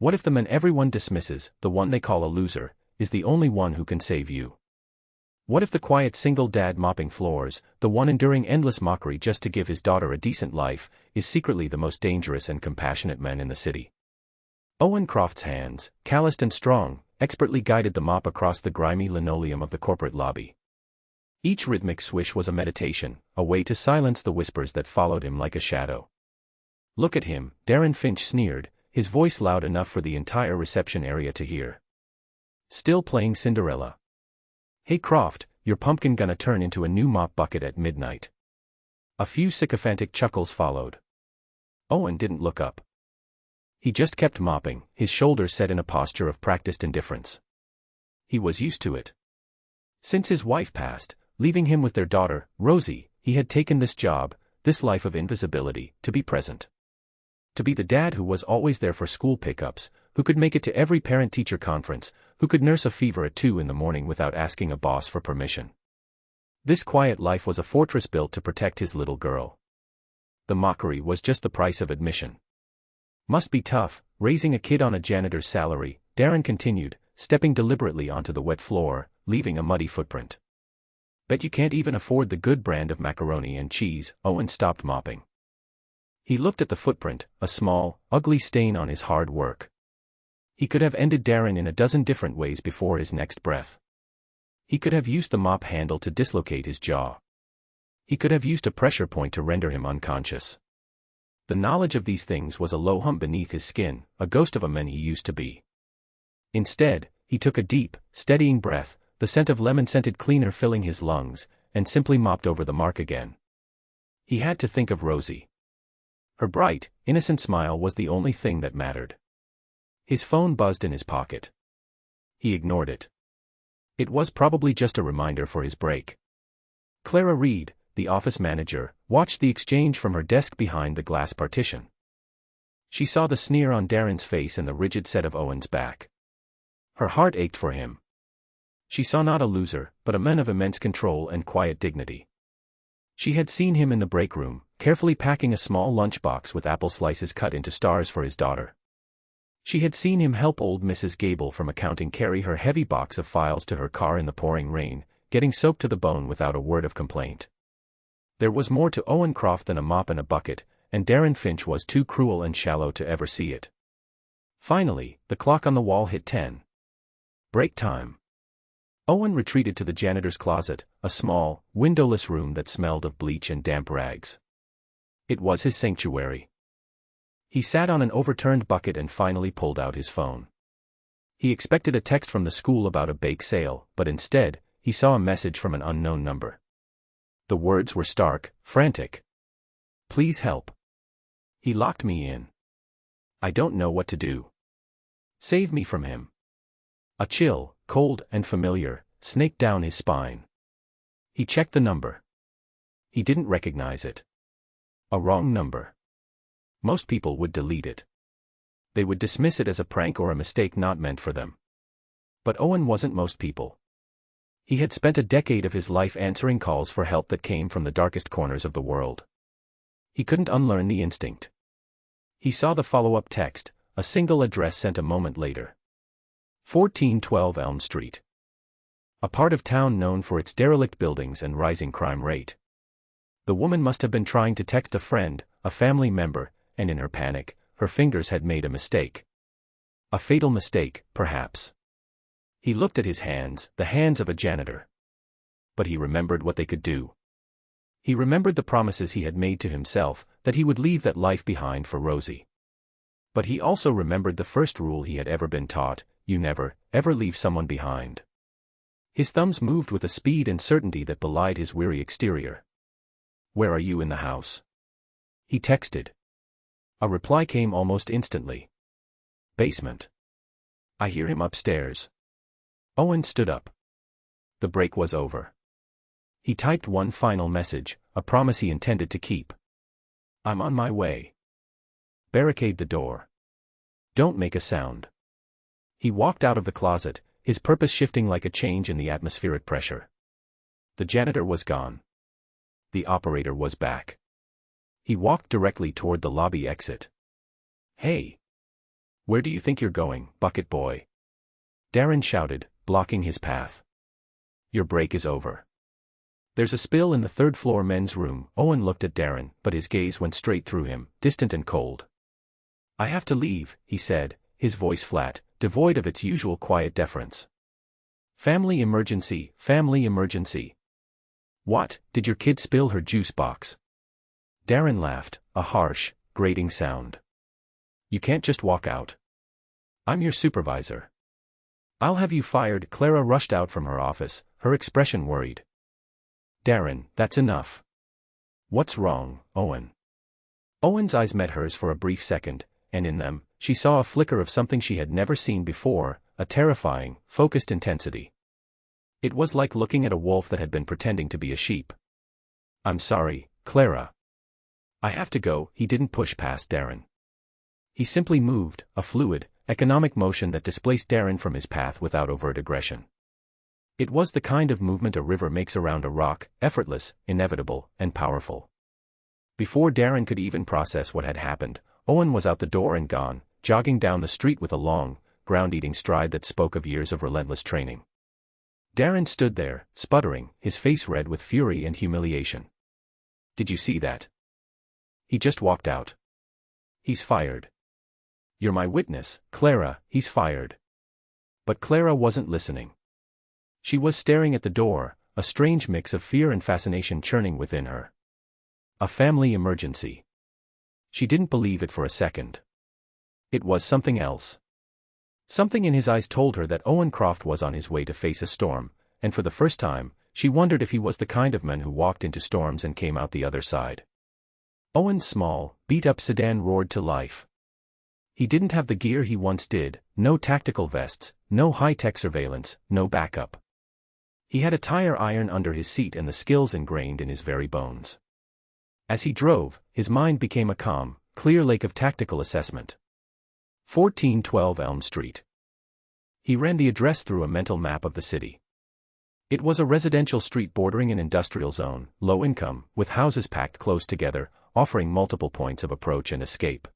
What if the man everyone dismisses, the one they call a loser, is the only one who can save you? What if the quiet single dad mopping floors, the one enduring endless mockery just to give his daughter a decent life, is secretly the most dangerous and compassionate man in the city? Owen Croft's hands, calloused and strong, expertly guided the mop across the grimy linoleum of the corporate lobby. Each rhythmic swish was a meditation, a way to silence the whispers that followed him like a shadow. "Look at him," Darren Finch sneered, his voice loud enough for the entire reception area to hear. "Still playing Cinderella. Hey Croft, your pumpkin gonna turn into a new mop bucket at midnight." A few sycophantic chuckles followed. Owen didn't look up. He just kept mopping, his shoulders set in a posture of practiced indifference. He was used to it. Since his wife passed, leaving him with their daughter, Rosie, he had taken this job, this life of invisibility, to be present. To be the dad who was always there for school pickups, who could make it to every parent-teacher conference, who could nurse a fever at 2 in the morning without asking a boss for permission. This quiet life was a fortress built to protect his little girl. The mockery was just the price of admission. "Must be tough, raising a kid on a janitor's salary," Darren continued, stepping deliberately onto the wet floor, leaving a muddy footprint. "Bet you can't even afford the good brand of macaroni and cheese." Owen stopped mopping. He looked at the footprint, a small, ugly stain on his hard work. He could have ended Darren in a dozen different ways before his next breath. He could have used the mop handle to dislocate his jaw. He could have used a pressure point to render him unconscious. The knowledge of these things was a low hump beneath his skin, a ghost of a man he used to be. Instead, he took a deep, steadying breath, the scent of lemon-scented cleaner filling his lungs, and simply mopped over the mark again. He had to think of Rosie. Her bright, innocent smile was the only thing that mattered. His phone buzzed in his pocket. He ignored it. It was probably just a reminder for his break. Clara Reed, the office manager, watched the exchange from her desk behind the glass partition. She saw the sneer on Darren's face and the rigid set of Owen's back. Her heart ached for him. She saw not a loser, but a man of immense control and quiet dignity. She had seen him in the break room, carefully packing a small lunchbox with apple slices cut into stars for his daughter. She had seen him help old Mrs. Gable from accounting carry her heavy box of files to her car in the pouring rain, getting soaked to the bone without a word of complaint. There was more to Owen Croft than a mop and a bucket, and Darren Finch was too cruel and shallow to ever see it. Finally, the clock on the wall hit 10. Break time. Owen retreated to the janitor's closet, a small, windowless room that smelled of bleach and damp rags. It was his sanctuary. He sat on an overturned bucket and finally pulled out his phone. He expected a text from the school about a bake sale, but instead, he saw a message from an unknown number. The words were stark, frantic. "Please help. He locked me in. I don't know what to do. Save me from him." A chill, cold and familiar, snaked down his spine. He checked the number. He didn't recognize it. A wrong number. Most people would delete it. They would dismiss it as a prank or a mistake not meant for them. But Owen wasn't most people. He had spent a decade of his life answering calls for help that came from the darkest corners of the world. He couldn't unlearn the instinct. He saw the follow-up text, a single address sent a moment later. 1412 Elm Street. A part of town known for its derelict buildings and rising crime rate. The woman must have been trying to text a friend, a family member, and in her panic, her fingers had made a mistake. A fatal mistake, perhaps. He looked at his hands, the hands of a janitor. But he remembered what they could do. He remembered the promises he had made to himself, that he would leave that life behind for Rosie. But he also remembered the first rule he had ever been taught: you never, ever leave someone behind. His thumbs moved with a speed and certainty that belied his weary exterior. "Where are you in the house?" he texted. A reply came almost instantly. "Basement. I hear him upstairs." Owen stood up. The break was over. He typed one final message, a promise he intended to keep. "I'm on my way. Barricade the door. Don't make a sound." He walked out of the closet, his purpose shifting like a change in the atmospheric pressure. The janitor was gone. The operator was back. He walked directly toward the lobby exit. "Hey. Where do you think you're going, bucket boy? Darren shouted, blocking his path. Your break is over. There's a spill in the third-floor men's room. Owen looked at Darren, but his gaze went straight through him, distant and cold. I have to leave, he said, his voice flat, devoid of its usual quiet deference. Family emergency, family emergency. What, did your kid spill her juice box? Darren laughed, a harsh, grating sound. You can't just walk out. I'm your supervisor. I'll have you fired. Clara rushed out from her office, her expression worried. Darren, that's enough. What's wrong, Owen? Owen's eyes met hers for a brief second, and in them, she saw a flicker of something she had never seen before, a terrifying, focused intensity. It was like looking at a wolf that had been pretending to be a sheep. I'm sorry, Clara. I have to go. He didn't push past Darren. He simply moved, a fluid, economic motion that displaced Darren from his path without overt aggression. It was the kind of movement a river makes around a rock, effortless, inevitable, and powerful. Before Darren could even process what had happened, Owen was out the door and gone, jogging down the street with a long, ground-eating stride that spoke of years of relentless training. Darren stood there, sputtering, his face red with fury and humiliation. Did you see that? He just walked out. He's fired. You're my witness, Clara, he's fired. But Clara wasn't listening. She was staring at the door, a strange mix of fear and fascination churning within her. A family emergency. She didn't believe it for a second. It was something else. Something in his eyes told her that Owen Croft was on his way to face a storm, and for the first time, she wondered if he was the kind of man who walked into storms and came out the other side. Owen's small, beat-up sedan roared to life. He didn't have the gear he once did, no tactical vests, no high-tech surveillance, no backup. He had a tire iron under his seat and the skills ingrained in his very bones. As he drove, his mind became a calm, clear lake of tactical assessment. 1412 Elm Street. He ran the address through a mental map of the city. It was a residential street bordering an industrial zone, low income, with houses packed close together, offering multiple points of approach and escape.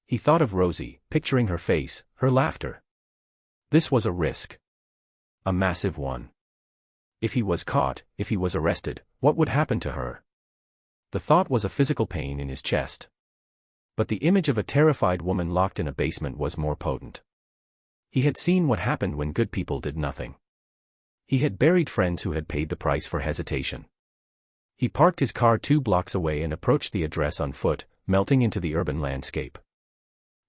He thought of Rosie, picturing her face, her laughter. This was a risk. A massive one. If he was caught, if he was arrested, what would happen to her? The thought was a physical pain in his chest. But the image of a terrified woman locked in a basement was more potent. He had seen what happened when good people did nothing. He had buried friends who had paid the price for hesitation. He parked his car 2 blocks away and approached the address on foot, melting into the urban landscape.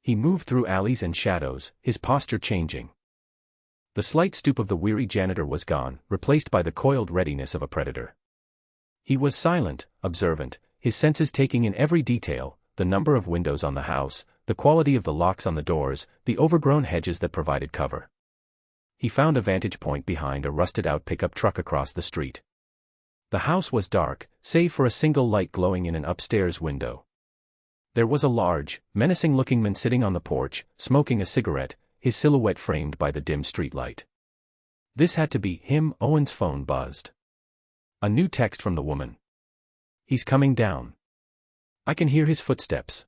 He moved through alleys and shadows, his posture changing. The slight stoop of the weary janitor was gone, replaced by the coiled readiness of a predator. He was silent, observant, his senses taking in every detail, the number of windows on the house, the quality of the locks on the doors, the overgrown hedges that provided cover. He found a vantage point behind a rusted-out pickup truck across the street. The house was dark, save for a single light glowing in an upstairs window. There was a large, menacing-looking man sitting on the porch, smoking a cigarette, his silhouette framed by the dim streetlight. This had to be him. Owen's phone buzzed. A new text from the woman. He's coming down. I can hear his footsteps.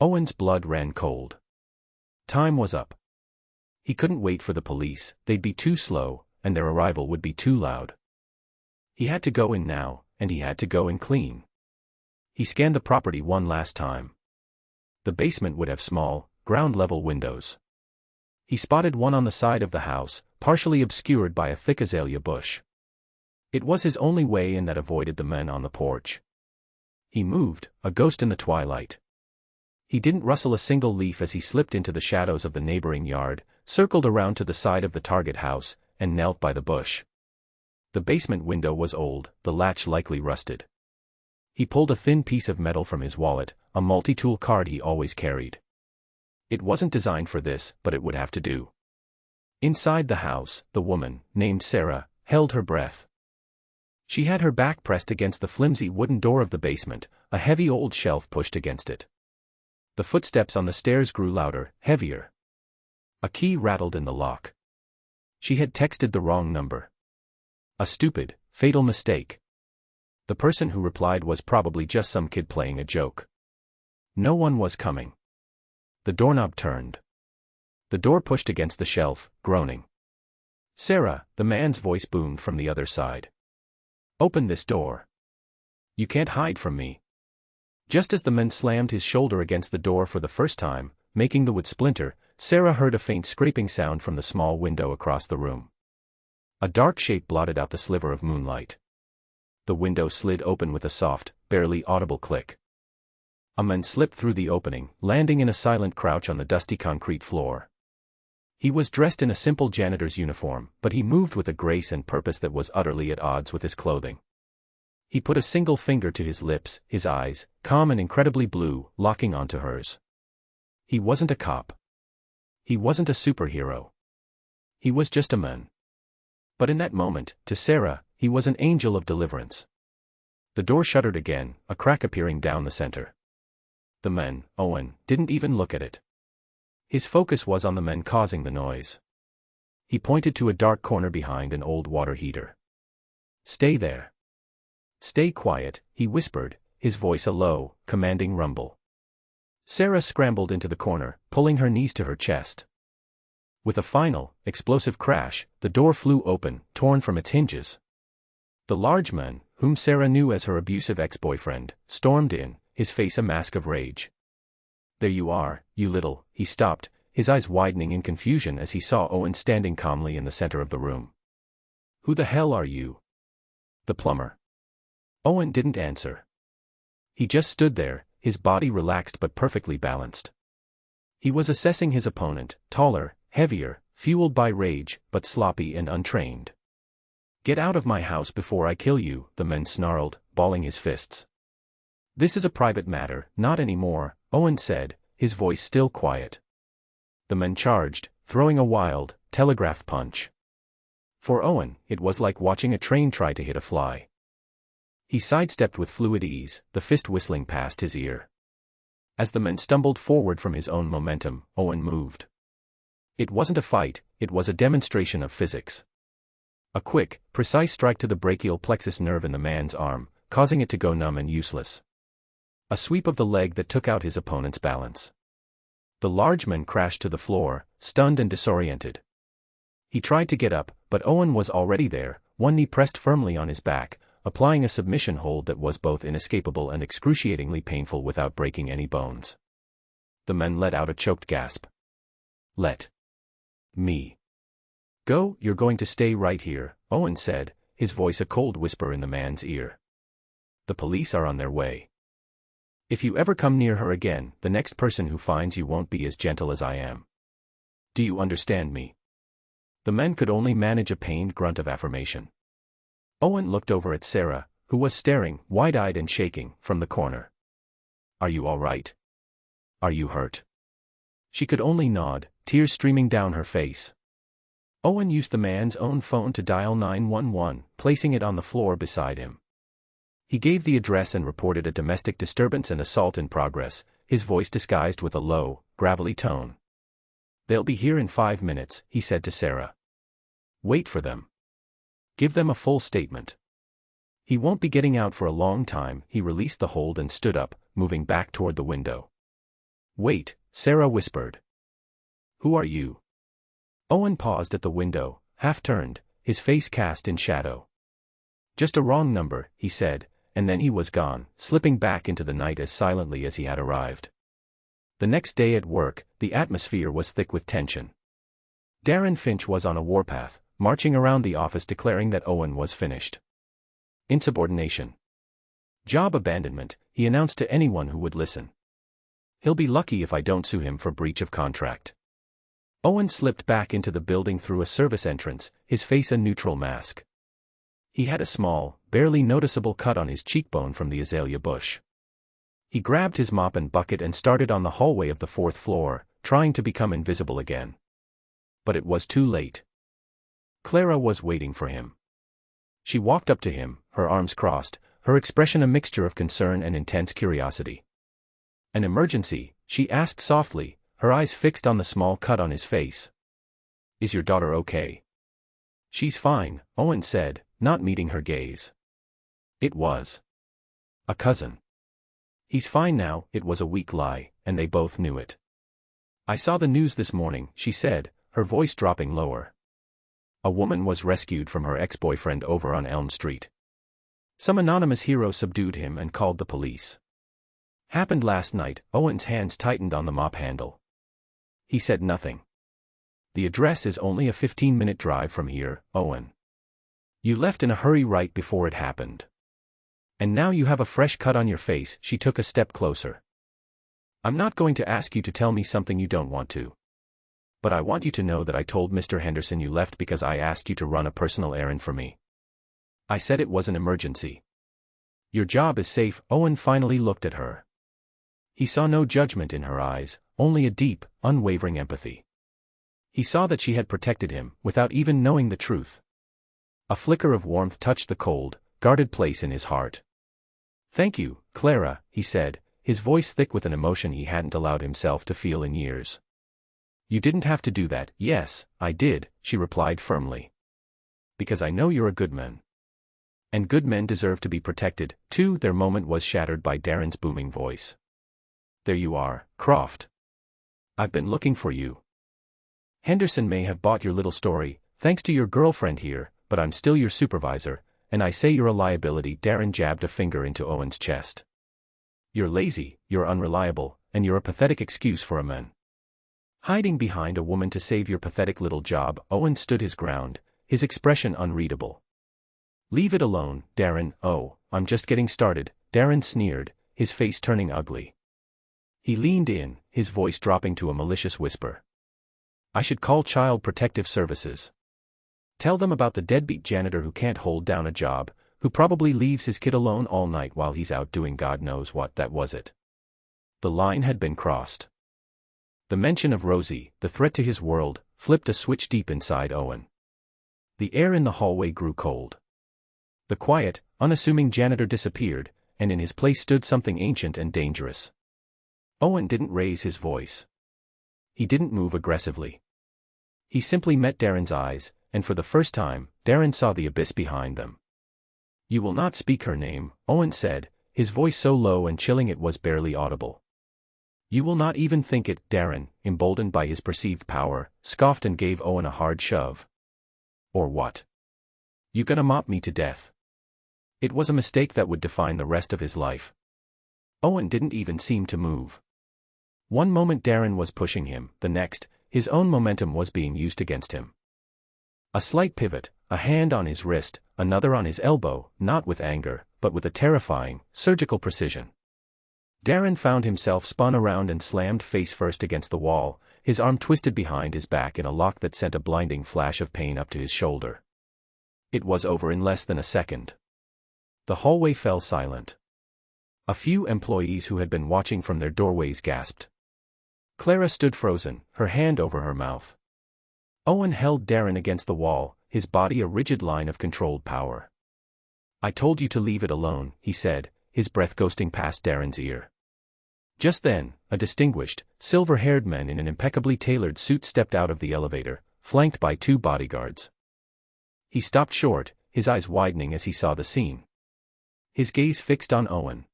Owen's blood ran cold. Time was up. He couldn't wait for the police, they'd be too slow, and their arrival would be too loud. He had to go in now, and he had to go in clean. He scanned the property one last time. The basement would have small, ground-level windows. He spotted one on the side of the house, partially obscured by a thick azalea bush. It was his only way in that avoided the men on the porch. He moved, a ghost in the twilight. He didn't rustle a single leaf as he slipped into the shadows of the neighboring yard, circled around to the side of the target house, and knelt by the bush. The basement window was old, the latch likely rusted. He pulled a thin piece of metal from his wallet, a multi-tool card he always carried. It wasn't designed for this, but it would have to do. Inside the house, the woman, named Sarah, held her breath. She had her back pressed against the flimsy wooden door of the basement, a heavy old shelf pushed against it. The footsteps on the stairs grew louder, heavier. A key rattled in the lock. She had texted the wrong number. A stupid, fatal mistake. The person who replied was probably just some kid playing a joke. No one was coming. the doorknob turned. The door pushed against the shelf, groaning. "Sarah," the man's voice boomed from the other side. "Open this door. You can't hide from me." Just as the man slammed his shoulder against the door for the first time, making the wood splinter, Sarah heard a faint scraping sound from the small window across the room. A dark shape blotted out the sliver of moonlight. The window slid open with a soft, barely audible click. A man slipped through the opening, landing in a silent crouch on the dusty concrete floor. He was dressed in a simple janitor's uniform, but he moved with a grace and purpose that was utterly at odds with his clothing. He put a single finger to his lips, his eyes, calm and incredibly blue, locking onto hers. He wasn't a cop. He wasn't a superhero. He was just a man. But in that moment, to Sarah, he was an angel of deliverance. The door shuttered again, a crack appearing down the center. The man, Owen, didn't even look at it. His focus was on the men causing the noise. He pointed to a dark corner behind an old water heater. "Stay there. Stay quiet," he whispered, his voice a low, commanding rumble. Sarah scrambled into the corner, pulling her knees to her chest. With a final, explosive crash, the door flew open, torn from its hinges. The large man, whom Sarah knew as her abusive ex-boyfriend, stormed in, his face a mask of rage. "There you are, you little," he stopped, his eyes widening in confusion as he saw Owen standing calmly in the center of the room. "Who the hell are you?" "The plumber." Owen didn't answer. He just stood there, his body relaxed but perfectly balanced. He was assessing his opponent, taller, heavier, fueled by rage, but sloppy and untrained. "Get out of my house before I kill you," the man snarled, balling his fists. "This is a private matter." "Not anymore," Owen said, his voice still quiet. The man charged, throwing a wild, telegraph punch. For Owen, it was like watching a train try to hit a fly. He sidestepped with fluid ease, the fist whistling past his ear. As the man stumbled forward from his own momentum, Owen moved. It wasn't a fight, it was a demonstration of physics. A quick, precise strike to the brachial plexus nerve in the man's arm, causing it to go numb and useless. A sweep of the leg that took out his opponent's balance. The large man crashed to the floor, stunned and disoriented. He tried to get up, but Owen was already there, one knee pressed firmly on his back, applying a submission hold that was both inescapable and excruciatingly painful without breaking any bones. The man let out a choked gasp. "Let me go." "You're going to stay right here," Owen said, his voice a cold whisper in the man's ear. "The police are on their way. If you ever come near her again, the next person who finds you won't be as gentle as I am. Do you understand me?" The man could only manage a pained grunt of affirmation. Owen looked over at Sarah, who was staring, wide-eyed and shaking, from the corner. "Are you all right? Are you hurt?" She could only nod, tears streaming down her face. Owen used the man's own phone to dial 911, placing it on the floor beside him. He gave the address and reported a domestic disturbance and assault in progress, his voice disguised with a low, gravelly tone. "They'll be here in 5 minutes," he said to Sarah. "Wait for them. Give them a full statement. He won't be getting out for a long time." He released the hold and stood up, moving back toward the window. "Wait," Sarah whispered. "Who are you?" Owen paused at the window, half-turned, his face cast in shadow. "Just a wrong number," he said, and then he was gone, slipping back into the night as silently as he had arrived. The next day at work, the atmosphere was thick with tension. Darren Finch was on a warpath, marching around the office declaring that Owen was finished. Insubordination. Job abandonment, he announced to anyone who would listen. "He'll be lucky if I don't sue him for breach of contract." Owen slipped back into the building through a service entrance, his face a neutral mask. He had a small, barely noticeable cut on his cheekbone from the azalea bush. He grabbed his mop and bucket and started on the hallway of the 4th floor, trying to become invisible again. But it was too late. Clara was waiting for him. She walked up to him, her arms crossed, her expression a mixture of concern and intense curiosity. "An emergency?" she asked softly, her eyes fixed on the small cut on his face. "Is your daughter okay?" "She's fine," Owen said, not meeting her gaze. It was a cousin. "He's fine now." It was a weak lie, and they both knew it. I saw the news this morning, she said, her voice dropping lower. A woman was rescued from her ex-boyfriend over on Elm Street. Some anonymous hero subdued him and called the police. Happened last night. Owen's hands tightened on the mop handle. He said nothing. The address is only a 15-minute drive from here, Owen. You left in a hurry right before it happened. And now you have a fresh cut on your face. She took a step closer. I'm not going to ask you to tell me something you don't want to. But I want you to know that I told Mr. Henderson you left because I asked you to run a personal errand for me. I said it was an emergency. Your job is safe. Owen finally looked at her. He saw no judgment in her eyes, only a deep, unwavering empathy. He saw that she had protected him, without even knowing the truth. A flicker of warmth touched the cold, guarded place in his heart. Thank you, Clara, he said, his voice thick with an emotion he hadn't allowed himself to feel in years. You didn't have to do that. Yes, I did, she replied firmly. Because I know you're a good man. And good men deserve to be protected, too. Their moment was shattered by Darren's booming voice. There you are, Croft. I've been looking for you. Henderson may have bought your little story, thanks to your girlfriend here, but I'm still your supervisor, and I say you're a liability. Darren jabbed a finger into Owen's chest. You're lazy, you're unreliable, and you're a pathetic excuse for a man. Hiding behind a woman to save your pathetic little job. Owen stood his ground, his expression unreadable. Leave it alone, Darren. Oh, I'm just getting started, Darren sneered, his face turning ugly. He leaned in, his voice dropping to a malicious whisper. I should call Child Protective Services. Tell them about the deadbeat janitor who can't hold down a job, who probably leaves his kid alone all night while he's out doing God knows what. That was it. The line had been crossed. The mention of Rosie, the threat to his world, flipped a switch deep inside Owen. The air in the hallway grew cold. The quiet, unassuming janitor disappeared, and in his place stood something ancient and dangerous. Owen didn't raise his voice. He didn't move aggressively. He simply met Darren's eyes, and for the first time, Darren saw the abyss behind them. You will not speak her name, Owen said, his voice so low and chilling it was barely audible. You will not even think it. Darren, emboldened by his perceived power, scoffed and gave Owen a hard shove. Or what? You gonna mop me to death? It was a mistake that would define the rest of his life. Owen didn't even seem to move. One moment Darren was pushing him, the next, his own momentum was being used against him. A slight pivot, a hand on his wrist, another on his elbow, not with anger, but with a terrifying, surgical precision. Darren found himself spun around and slammed face first against the wall, his arm twisted behind his back in a lock that sent a blinding flash of pain up to his shoulder. It was over in less than a second. The hallway fell silent. A few employees who had been watching from their doorways gasped. Clara stood frozen, her hand over her mouth. Owen held Darren against the wall, his body a rigid line of controlled power. I told you to leave it alone, he said, his breath ghosting past Darren's ear. Just then, a distinguished, silver-haired man in an impeccably tailored suit stepped out of the elevator, flanked by two bodyguards. He stopped short, his eyes widening as he saw the scene. His gaze fixed on Owen.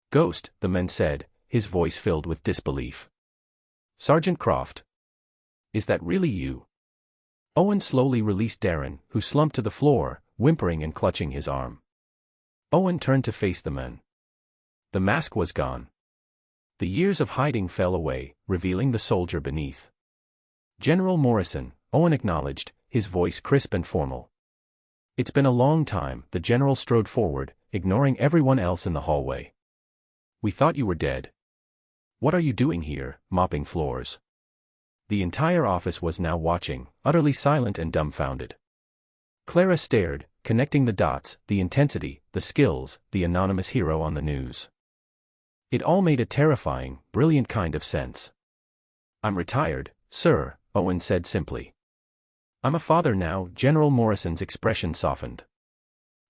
Ghost, the man said, his voice filled with disbelief. Sergeant Croft. Is that really you? Owen slowly released Darren, who slumped to the floor, whimpering and clutching his arm. Owen turned to face the man. The mask was gone. The years of hiding fell away, revealing the soldier beneath. General Morrison, Owen acknowledged, his voice crisp and formal. It's been a long time. The general strode forward, ignoring everyone else in the hallway. We thought you were dead. What are you doing here, mopping floors? The entire office was now watching, utterly silent and dumbfounded. Clara stared, connecting the dots, the intensity, the skills, the anonymous hero on the news. It all made a terrifying, brilliant kind of sense. I'm retired, sir, Owen said simply. I'm a father now. General Morrison's expression softened.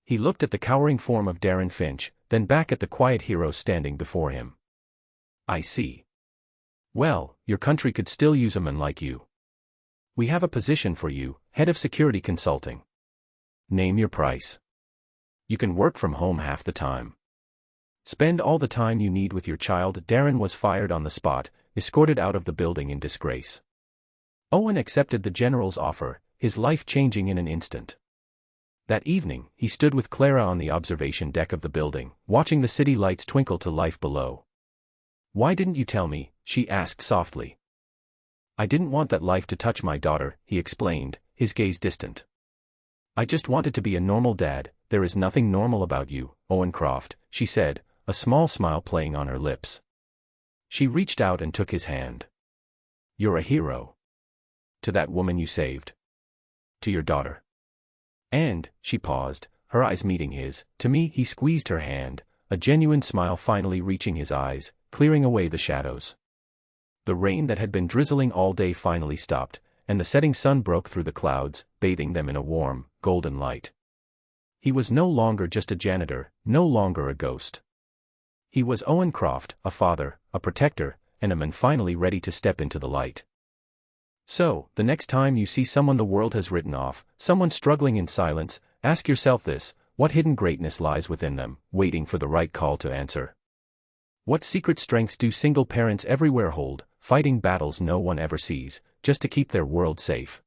He looked at the cowering form of Darren Finch, then back at the quiet hero standing before him. I see. Well, your country could still use a man like you. We have a position for you, head of security consulting. Name your price. You can work from home half the time. Spend all the time you need with your child. Darren was fired on the spot, escorted out of the building in disgrace. Owen accepted the general's offer, his life changing in an instant. That evening, he stood with Clara on the observation deck of the building, watching the city lights twinkle to life below. "Why didn't you tell me?" she asked softly. "I didn't want that life to touch my daughter," he explained, his gaze distant. "I just wanted to be a normal dad." "There is nothing normal about you, Owen Croft," she said, a small smile playing on her lips. She reached out and took his hand. "You're a hero. To that woman you saved. To your daughter. And," she paused, her eyes meeting his, "to me." He squeezed her hand, a genuine smile finally reaching his eyes, clearing away the shadows. The rain that had been drizzling all day finally stopped, and the setting sun broke through the clouds, bathing them in a warm, golden light. He was no longer just a janitor, no longer a ghost. He was Owen Croft, a father, a protector, and a man finally ready to step into the light. So, the next time you see someone the world has written off, someone struggling in silence, ask yourself this: what hidden greatness lies within them, waiting for the right call to answer? What secret strengths do single parents everywhere hold, fighting battles no one ever sees, just to keep their world safe?